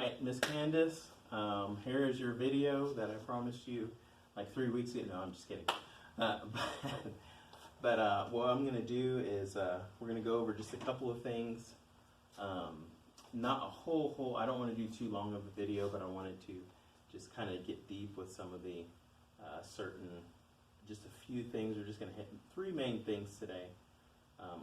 right, Miss Candice, here is your video that I promised you like 3 weeks ago. No, I'm just kidding. But what I'm going to do is we're going to go over just a couple of things. Not a whole, I don't want to do too long of a video, but I wanted to just kind of get deep with some of the just a few things. We're just going to hit 3 main things today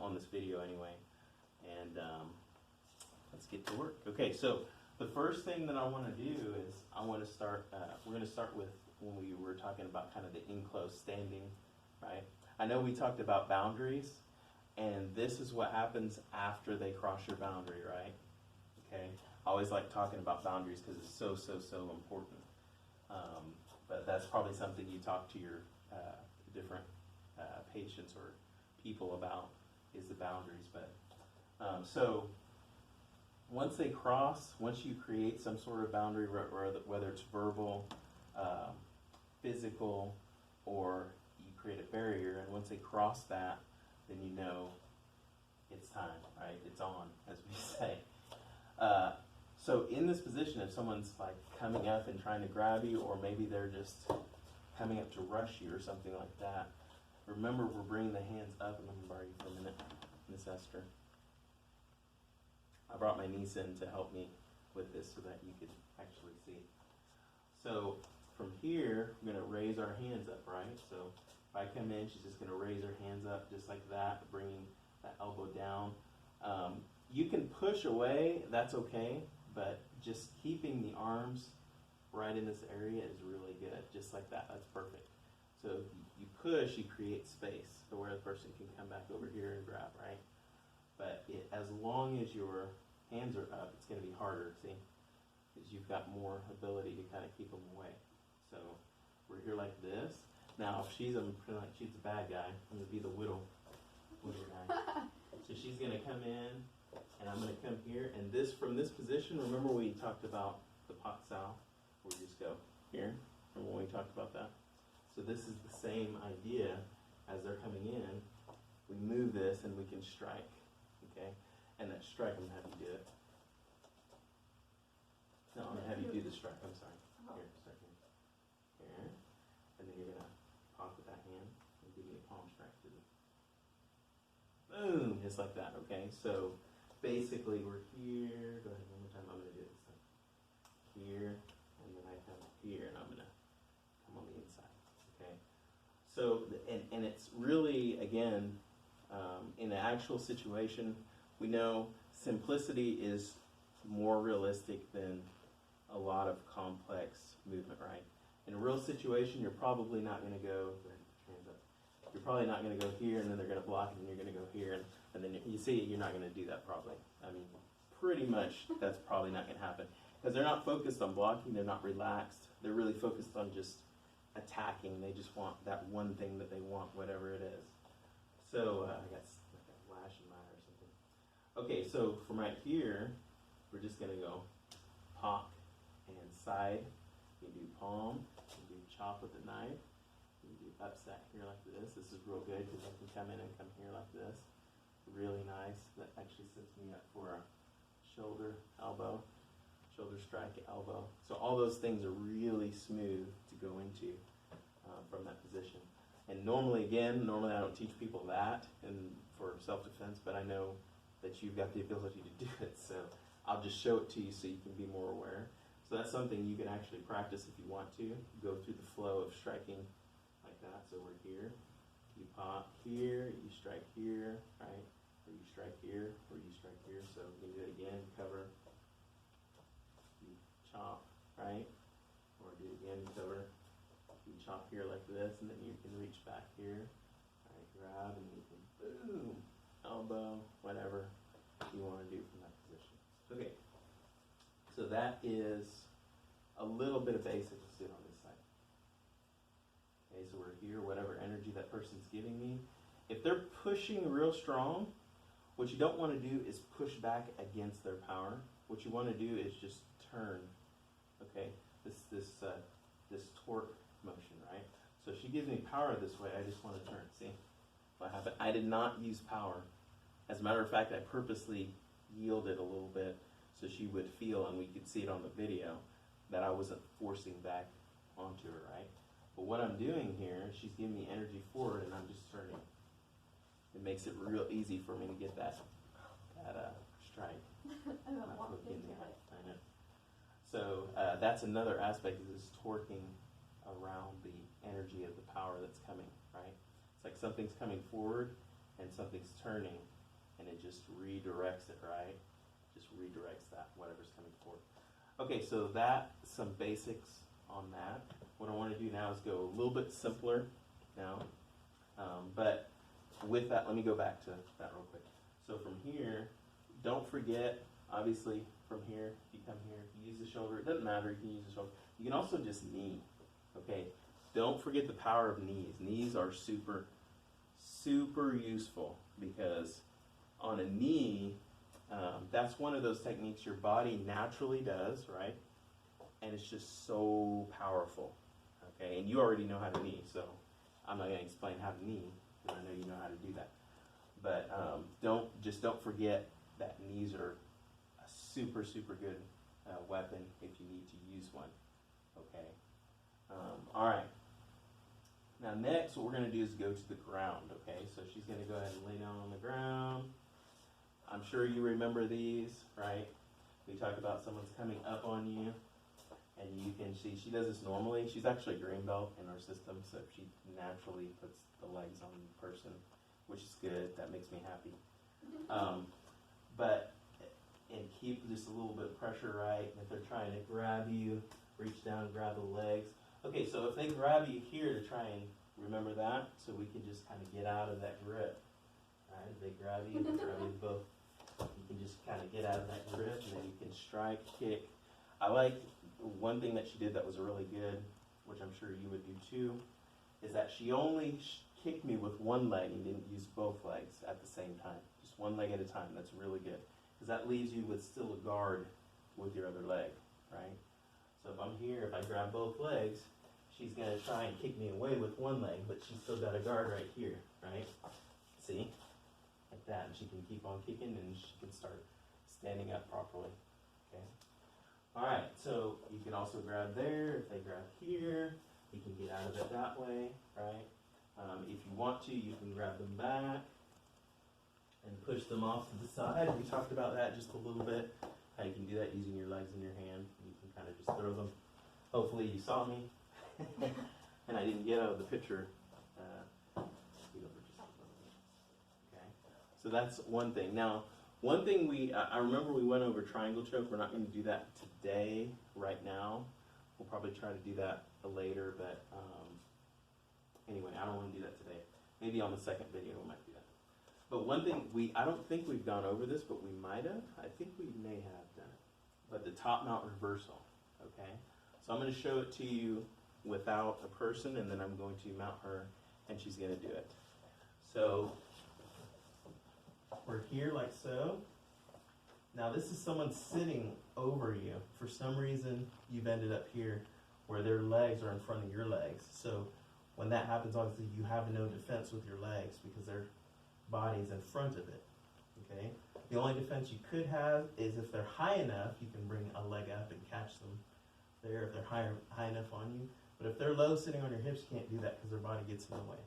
on this video anyway. And let's get to work. Okay, so the first thing that I want to do is I want to start, we're going to start with when we were talking about kind of the enclosed standing, right? I know we talked about boundaries, and this is what happens after they cross your boundary, right? Okay, I always like talking about boundaries because it's so important. But that's probably something you talk to your different patients or people about, is the boundaries. But so once they cross, once you create some sort of boundary, whether it's verbal, physical, or you create a barrier, and once they cross that, then you know it's time, right? It's on, as we say. So in this position, if someone's like coming up and trying to grab you, or maybe they're just coming up to rush you or something like that, remember we're bringing the hands up. And let me borrow you for a minute, Miss Esther. I brought my niece in to help me with this so that you could actually see. So from here, we're going to raise our hands up, right? So if I come in, she's just going to raise her hands up just like that, bringing that elbow down. You can push away, that's okay, but just keeping the arms right in this area is really good, just like that. That's perfect. So you push, you create space to where the person can come back over here and grab, right? But as long as your hands are up, it's going to be harder, see? Because you've got more ability to kind of keep them away. So we're here like this. Now, if she's pretend like she's a bad guy, I'm going to be the whittle guy. So she's going to come in, and I'm going to come here. And this, from this position, remember we talked about the pot sow, where you just go here. Remember when we talked about that? So this is the same idea as they're coming in. We move this, and we can strike. Okay, and that strike, I'm going to have you do it. No, I'm going to have you do the strike. I'm sorry. Here, start here. Here. And then you're going to pop with that hand and give me a palm strike to it. Boom! Just like that, okay? So basically, we're here. Go ahead one more time. I'm going to do it this time. Here, and then I come here, and I'm going to come on the inside, okay? So, and it's really, again, in the actual situation, we know simplicity is more realistic than a lot of complex movement, right? In a real situation, you're probably not going to go, you're probably not going to go here, and then they're going to block it, and you're going to go here, and then you see you're not going to do that probably. I mean, pretty much that's probably not going to happen. Because they're not focused on blocking, they're not relaxed. They're really focused on just attacking. They just want that one thing that they want, whatever it is. So, I got a flash in mine or something. Okay, so from right here, we're just going to go pop and side. You do palm, you do chop with the knife, you do upset here like this. This is real good because I can come in and come here like this. Really nice. That actually sets me up for a shoulder, elbow, shoulder strike, elbow. So all those things are really smooth to go into from that position. And normally I don't teach people that for self-defense, but I know that you've got the ability to do it. So I'll just show it to you so you can be more aware. So that's something you can actually practice if you want to. Go through the flow of striking like that. So we're here. You pop here, you strike here, right? Or you strike here, or you strike here. So you can do it again, cover. You chop, right? Or do it again, cover. You chop here like this, and then you can reach back here. Right, grab, and you can boom, elbow, whatever you want to do from that position. Okay, so that is a little bit of basic. Let's do it on this side. Okay, so we're here, whatever energy that person's giving me. If they're pushing real strong, what you don't want to do is push back against their power. What you want to do is just turn. Okay, this torque motion, right? So if she gives me power this way, I just want to turn. See what happened? I did not use power. As a matter of fact, I purposely yielded a little bit so she would feel, and we could see it on the video, that I wasn't forcing back onto her, right? But what I'm doing here, she's giving me energy forward, and I'm just turning. It makes it real easy for me to get that strike. I haven't walked into it. I know. So that's another aspect of this torquing around the energy of the power that's coming, right? It's like something's coming forward and something's turning, and it just redirects it, right? Just redirects that, whatever's coming forward. Okay, so that's some basics on that. What I want to do now is go a little bit simpler now. But with that, let me go back to that real quick. So from here, don't forget, obviously, from here, if you come here, you use the shoulder. It doesn't matter, you can use the shoulder. You can also just knee, okay? Don't forget the power of knees. Knees are super, super useful because on a knee, that's one of those techniques your body naturally does, right? And it's just so powerful, okay? And you already know how to knee, so I'm not going to explain how to knee because I know you know how to do that. But don't forget that knees are a super, super good weapon if you need to use one, okay? All right. Now next, what we're going to do is go to the ground, okay? So she's going to go ahead and lay down on the ground. I'm sure you remember these, right? We talked about someone's coming up on you, and you can see she does this normally. She's actually a green belt in our system, so she naturally puts the legs on the person, which is good. That makes me happy. And keep just a little bit of pressure, right? If they're trying to grab you, reach down and grab the legs. Okay, so if they grab you here to try and remember that, so we can just kind of get out of that grip. Right? If they grab you both, you can just kind of get out of that grip, and then you can strike, kick. I like one thing that she did that was really good, which I'm sure you would do too, is that she only kicked me with one leg and didn't use both legs at the same time. Just one leg at a time. That's really good. Because that leaves you with still a guard with your other leg, right? So if I'm here, if I grab both legs, she's going to try and kick me away with one leg, but she's still got a guard right here, right? See? Like that. And she can keep on kicking, and she can start standing up properly. Okay? All right, so you can also grab there. If they grab here, you can get out of it that way, right? If you want to, you can grab them back and push them off to the side. We talked about that just a little bit, how you can do that using your legs and your hand. You can kind of just throw them. Hopefully you saw me, and I didn't get out of the picture. Okay, so that's one thing. Now, one thing I remember we went over triangle choke. We're not going to do that today, right now. We'll probably try to do that later, but anyway, I don't want to do that today. Maybe on the second video we might do that. But one thing, I don't think we've gone over this, but we might have. I think we may have done it. But the top mount reversal, okay? So I'm going to show it to you without a person, and then I'm going to mount her, and she's going to do it. So we're here like so. Now this is someone sitting over you. For some reason, you've ended up here where their legs are in front of your legs. So when that happens, obviously you have no defense with your legs because their body's in front of it, okay? The only defense you could have is if they're high enough, you can bring a leg up and catch them there if they're high enough on you. But if they're low sitting on your hips, you can't do that because their body gets in the way.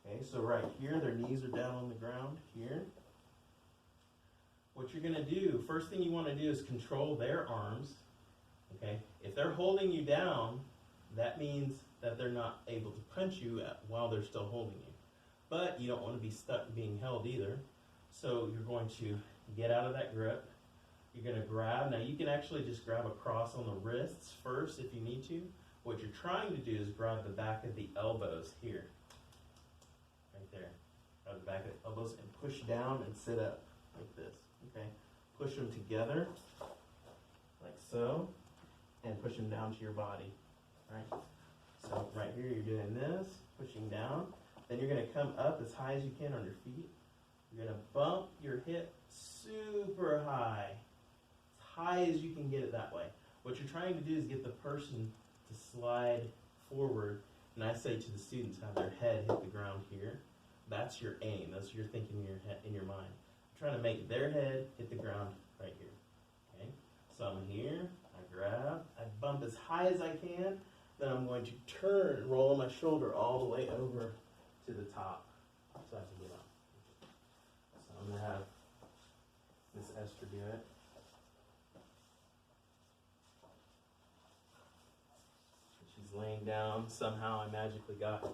Okay, so right here, their knees are down on the ground here. What you're going to do, first thing you want to do is control their arms, okay? If they're holding you down, that means that they're not able to punch you while they're still holding you. But you don't want to be stuck being held either. So you're going to get out of that grip. You're going to grab. Now you can actually just grab across on the wrists first if you need to. What you're trying to do is grab the back of the elbows here. Right there. Grab the back of the elbows and push down and sit up like this. Okay? Push them together like so. And push them down to your body. Right? So right here you're doing this, pushing down. Then you're going to come up as high as you can on your feet. You're going to bump your hip super high. As high as you can get it that way. What you're trying to do is get the person to slide forward. And I say to the students, have their head hit the ground here. That's your aim. That's what you're thinking in your mind. I'm trying to make their head hit the ground right here. Okay? So I'm here, I grab, I bump as high as I can, then I'm going to turn, roll my shoulder all the way over to the top so I can get up. So I'm going to have Miss Esther do it. She's laying down, somehow I magically got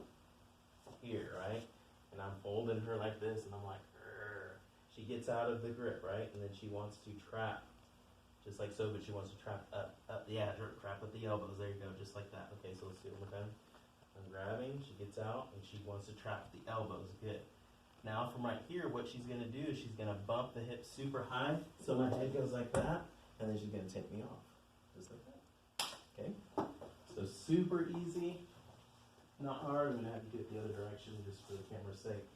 here, right? And I'm folding her like this, and I'm like, "Grr." She gets out of the grip, right? And then she wants to trap, just like so, but she wants to trap up, yeah, trap with the elbows, there you go, just like that. Okay, so let's do it one more time. I'm grabbing, she gets out, and she wants to trap the elbows, good. Now from right here, what she's gonna do is she's gonna bump the hips super high, so my head goes like that, and then she's gonna take me off, just like that, okay? So super easy, not hard. I'm gonna have to do it the other direction just for the camera's sake.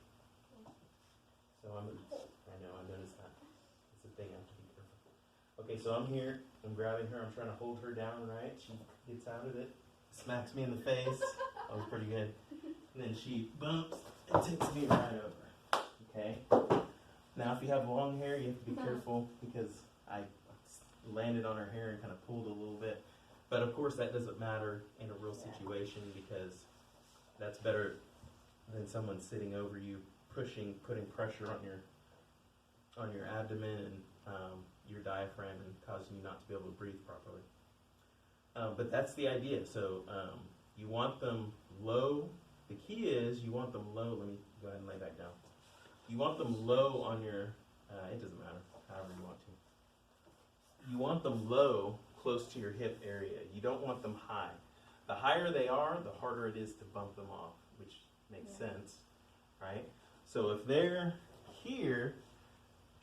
So I noticed that. It's a thing, I have to be careful. Okay, so I'm here, I'm grabbing her, I'm trying to hold her down, right? She gets out of it, smacks me in the face. That was pretty good. And then she bumps and takes me right over. Okay? Now if you have long hair, you have to be careful because I landed on her hair and kind of pulled a little bit. But of course that doesn't matter in a real situation because that's better than someone sitting over you, putting pressure on your abdomen and your diaphragm and causing you not to be able to breathe properly. But that's the idea. So you want them low. The key is you want them low. Let me go ahead and lay back down. You want them low on your, it doesn't matter, however you want to. You want them low, close to your hip area. You don't want them high. The higher they are, the harder it is to bump them off, which makes sense, right? So if they're here,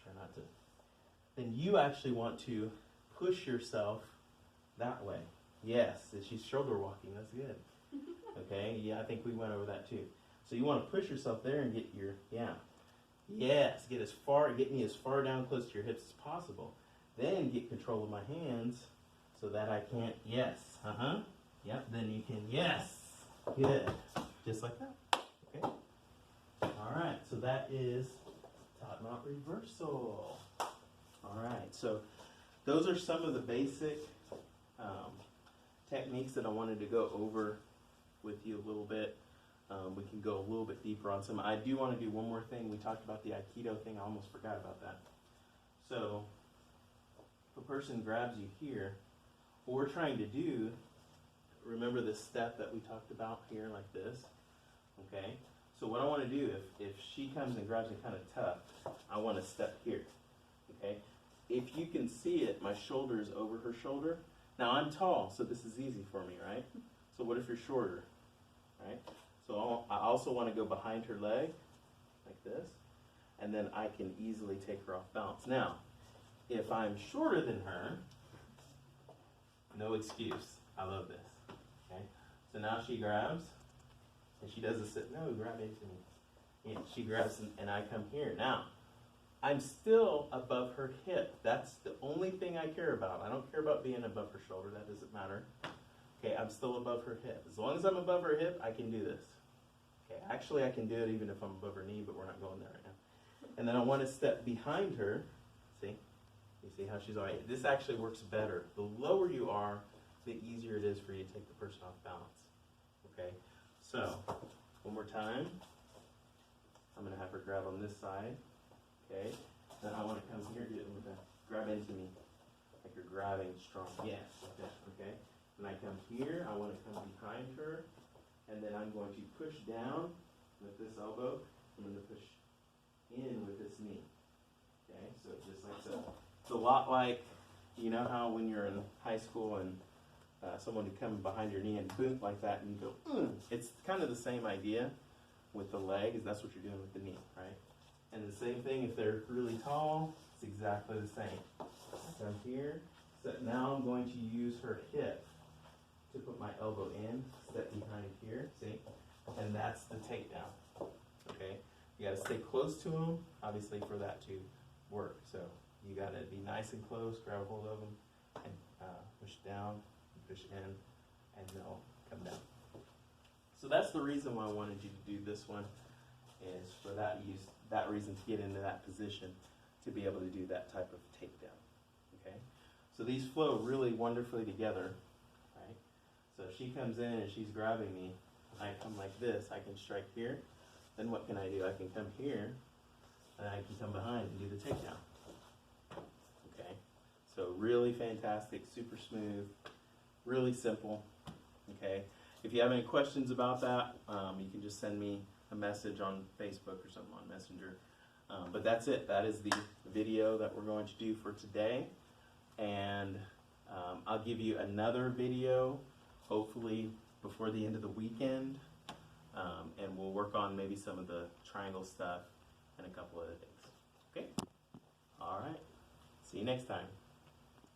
try not to, then you actually want to push yourself that way. Yes, she's shoulder walking, that's good. Okay, yeah, I think we went over that too. So you want to push yourself there and get your, yes, get me as far down close to your hips as possible. Then get control of my hands so that I can't, yep, then you can, good, just like that, okay. All right, so that is top knot reversal. All right, so those are some of the basic techniques that I wanted to go over with you a little bit. We can go a little bit deeper on some. I do want to do one more thing. We talked about the Aikido thing. I almost forgot about that. So if a person grabs you here, what we're trying to do, remember this step that we talked about here like this, okay? So what I want to do, if she comes and grabs me kind of tough, I want to step here, okay? If you can see it, my shoulder is over her shoulder. Now I'm tall, so this is easy for me, right? So what if you're shorter, right? So I also want to go behind her leg, like this, and then I can easily take her off balance. Now, if I'm shorter than her, no excuse. I love this, okay? So now she grabs, and she does a sit, no, grab into me. Yeah, she grabs, and I come here. Now, I'm still above her hip. That's the only thing I care about. I don't care about being above her shoulder. That doesn't matter. Okay, I'm still above her hip. As long as I'm above her hip, I can do this. Okay, actually I can do it even if I'm above her knee, but we're not going there right now. And then I want to step behind her. See? You see how she's all right? This actually works better. The lower you are, the easier it is for you to take the person off balance. Okay? So, one more time. I'm going to have her grab on this side. Okay? Then I want to come here, grab into me. Like you're grabbing strong. Yes, like that. Okay? Then I come here, I want to come behind her, and then I'm going to push down with this elbow. I'm going to push in with this knee. Okay? So just like so. It's a lot like, you know how when you're in high school and someone would come behind your knee and boom like that and you go, It's kind of the same idea with the leg, is that's what you're doing with the knee, right? And the same thing if they're really tall, it's exactly the same. So I'm here, so now I'm going to use her hip to put my elbow in, step behind here, see? And that's the takedown, okay? You gotta stay close to them, obviously, for that to work. So you gotta be nice and close, grab hold of them, and push down, push in, and they'll come down. So that's the reason why I wanted you to do this one, is for that reason, to get into that position, to be able to do that type of takedown, okay? So these flow really wonderfully together, right? So if she comes in and she's grabbing me, I come like this, I can strike here. Then what can I do? I can come here, and I can come behind and do the takedown. Okay? So really fantastic, super smooth, really simple. Okay? If you have any questions about that, you can just send me a message on Facebook or something on Messenger. But that's it. That is the video that we're going to do for today. And I'll give you another video, hopefully before the end of the weekend. And we'll work on maybe some of the triangle stuff and a couple other things. Okay? All right. See you next time.